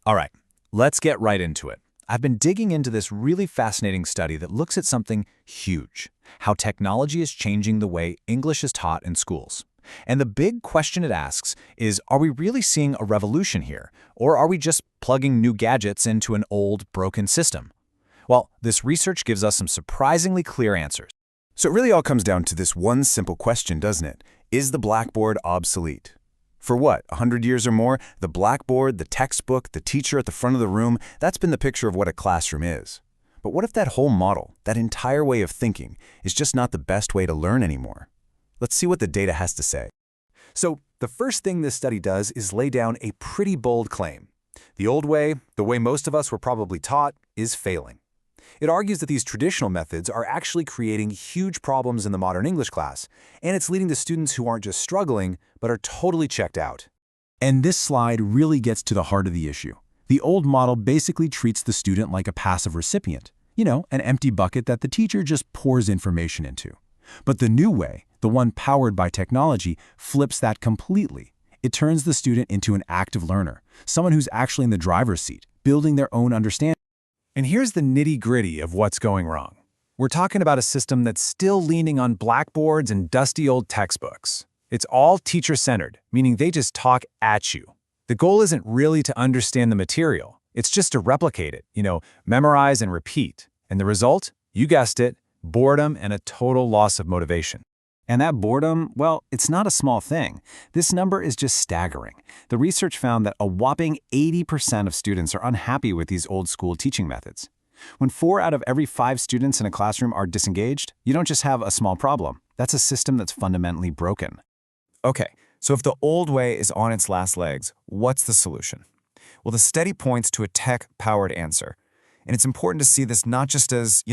All right, let's get right into it. I've been digging into this really fascinating study that looks at something huge, how technology is changing the way English is taught in schools. And the big question it asks is, are we really seeing a revolution here, or are we just plugging new gadgets into an old, broken system? Well, this research gives us some surprisingly clear answers. So it really all comes down to this one simple question, doesn't it? Is the blackboard obsolete? For what, 100 years or more, the blackboard, the textbook, the teacher at the front of the room, that's been the picture of what a classroom is. But what if that whole model, that entire way of thinking, is just not the best way to learn anymore? Let's see what the data has to say. So, the first thing this study does is lay down a pretty bold claim. The old way, the way most of us were probably taught, is failing. It argues that these traditional methods are actually creating huge problems in the modern English class, and it's leading to students who aren't just struggling, but are totally checked out. And this slide really gets to the heart of the issue. The old model basically treats the student like a passive recipient, an empty bucket that the teacher just pours information into. But the new way, the one powered by technology, flips that completely. It turns the student into an active learner, someone who's actually in the driver's seat, building their own understanding. And here's the nitty-gritty of what's going wrong. We're talking about a system that's still leaning on blackboards and dusty old textbooks. It's all teacher-centered, meaning they just talk at you. The goal isn't really to understand the material. It's just to replicate it, memorize and repeat. And the result? You guessed it, boredom and a total loss of motivation. And that boredom, well, it's not a small thing. This number is just staggering. The research found that a whopping 80% of students are unhappy with these old-school teaching methods. When 4 out of every 5 students in a classroom are disengaged, you don't just have a small problem. That's a system that's fundamentally broken. Okay, so if the old way is on its last legs, what's the solution? Well, the study points to a tech-powered answer. And it's important to see this not just as,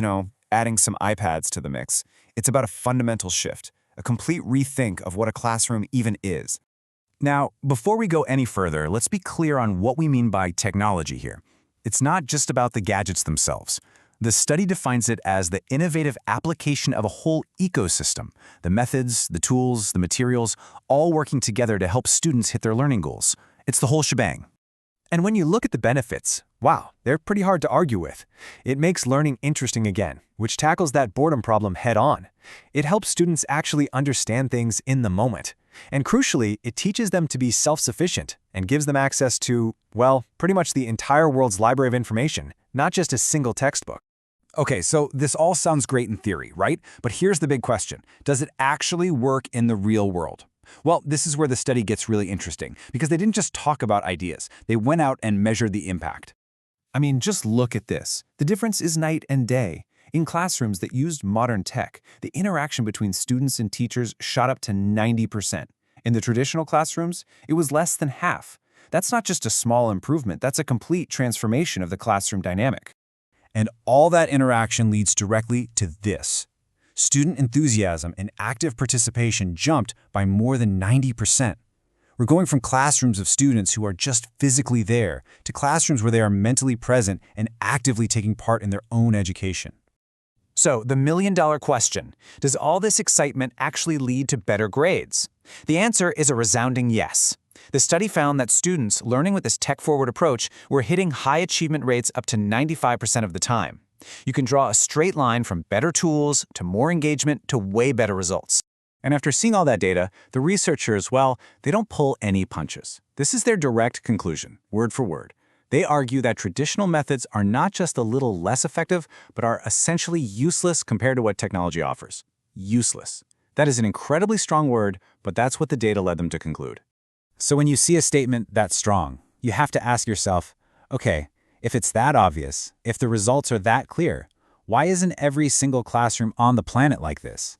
adding some iPads to the mix. It's about a fundamental shift, a complete rethink of what a classroom even is. Now, before we go any further, let's be clear on what we mean by technology here. It's not just about the gadgets themselves. The study defines it as the innovative application of a whole ecosystem, the methods, the tools, the materials, all working together to help students hit their learning goals. It's the whole shebang. And when you look at the benefits, wow, they're pretty hard to argue with. It makes learning interesting again, which tackles that boredom problem head-on. It helps students actually understand things in the moment. And crucially, it teaches them to be self-sufficient and gives them access to, well, pretty much the entire world's library of information, not just a single textbook. Okay, so this all sounds great in theory, right? But here's the big question. Does it actually work in the real world? Well, this is where the study gets really interesting, because they didn't just talk about ideas. They went out and measured the impact. I mean, just look at this. The difference is night and day. In classrooms that used modern tech, the interaction between students and teachers shot up to 90%. In the traditional classrooms, it was less than half. That's not just a small improvement, that's a complete transformation of the classroom dynamic. And all that interaction leads directly to this. Student enthusiasm and active participation jumped by more than 90%. We're going from classrooms of students who are just physically there to classrooms where they are mentally present and actively taking part in their own education. So, the million-dollar question, does all this excitement actually lead to better grades? The answer is a resounding yes. The study found that students learning with this tech-forward approach were hitting high achievement rates up to 95% of the time. You can draw a straight line from better tools to more engagement to way better results. And after seeing all that data, the researchers, well, they don't pull any punches. This is their direct conclusion, word for word. They argue that traditional methods are not just a little less effective, but are essentially useless compared to what technology offers. Useless. That is an incredibly strong word, but that's what the data led them to conclude. So when you see a statement that strong, you have to ask yourself, okay, if it's that obvious, if the results are that clear, why isn't every single classroom on the planet like this?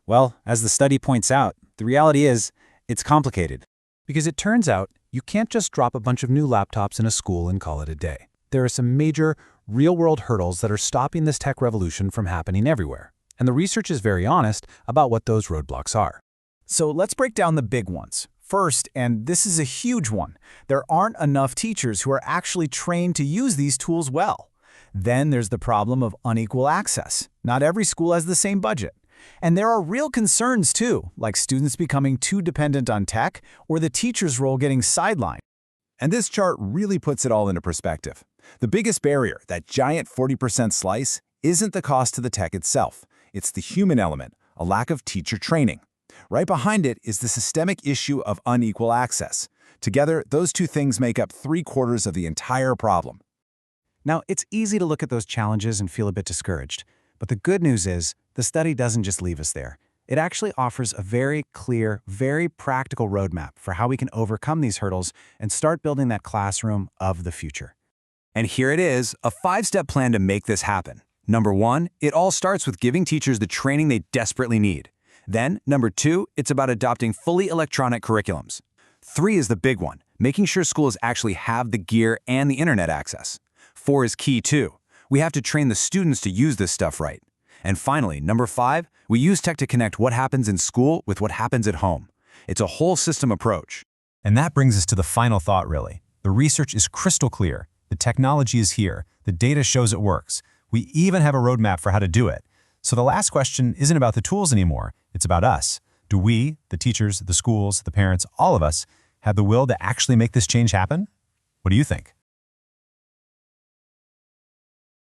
Well, as the study points out, the reality is, it's complicated. Because it turns out, you can't just drop a bunch of new laptops in a school and call it a day. There are some major, real-world hurdles that are stopping this tech revolution from happening everywhere. And the research is very honest about what those roadblocks are. So let's break down the big ones. First, and this is a huge one, there aren't enough teachers who are actually trained to use these tools well. Then there's the problem of unequal access. Not every school has the same budget. And there are real concerns too, like students becoming too dependent on tech or the teacher's role getting sidelined. And this chart really puts it all into perspective. The biggest barrier, that giant 40% slice, isn't the cost to the tech itself. It's the human element, a lack of teacher training. Right behind it is the systemic issue of unequal access. Together, those two things make up 3/4 of the entire problem. Now, it's easy to look at those challenges and feel a bit discouraged. But the good news is, the study doesn't just leave us there. It actually offers a very clear, very practical roadmap for how we can overcome these hurdles and start building that classroom of the future. And here it is, a 5-step plan to make this happen. Number 1, it all starts with giving teachers the training they desperately need. Then, number 2, it's about adopting fully electronic curriculums. 3 is the big one, making sure schools actually have the gear and the internet access. 4 is key too. We have to train the students to use this stuff right. And finally, number 5, we use tech to connect what happens in school with what happens at home. It's a whole system approach. And that brings us to the final thought, really. The research is crystal clear. The technology is here. The data shows it works. We even have a roadmap for how to do it. So the last question isn't about the tools anymore. It's about us. Do we, the teachers, the schools, the parents, all of us, have the will to actually make this change happen? What do you think?